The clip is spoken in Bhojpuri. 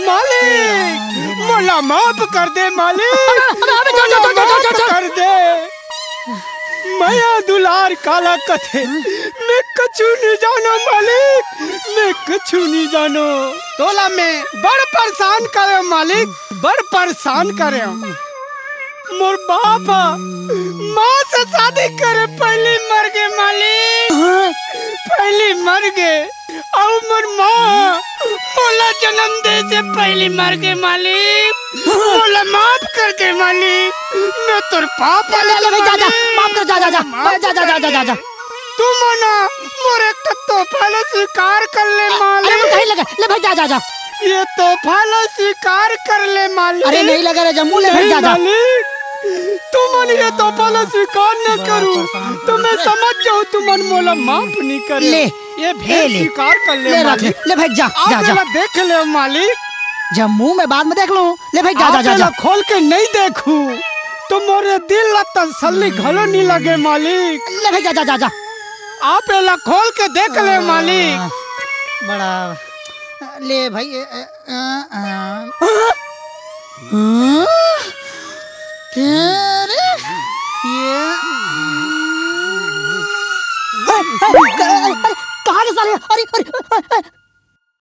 मालिक मोला माफ कर दे मालिक, माफ कर दे। मैं दुलार काला कथे, मैं कछु नहीं जानो मालिक, मैं कछु नहीं जानो। तोला में बड़ परेशान करे मालिक, बड़ परेशान करे। मोर बापा माँ से शादी करे पहले मर गए मालिक, पहले मर गए। और मोर माँ मोला जन्म दे से पहले मर गए मालिक, मोला माफ कर दे मालिक, मैं तोर पापा। ले भाई जा माफ कर, जा जा जा जा जा जा जा। तू मना मोर एक तोहफा ला स्वीकार कर ले मालिक। अरे कहीं लगा, ले भाई जा जा जा। ये तोहफा ला स्वीकार कर ले मालिक। अरे नहीं लगा रे जम्मू, ले भाई जा जा। तू मन ये तोहफा ला स्वीकार न करूं तो मैं समझ जाऊं तू मन मोला माफ नहीं कर। ले ये भेद स्वीकार कर ले मालिक। ले भाई जा जा जा। देख ले मालिक, जम्मू में बाद में देख लूं। ले भाई जा जा जा। खोल के नहीं देखूं तो मोरे दिल ला तसल्ली घलो नहीं लगे मालिक। ले भाई जा जा जा जा। आप एला खोल के देख ले मालिक। बड़ा ले भाई तेरे ये कहाँ के साले? अरे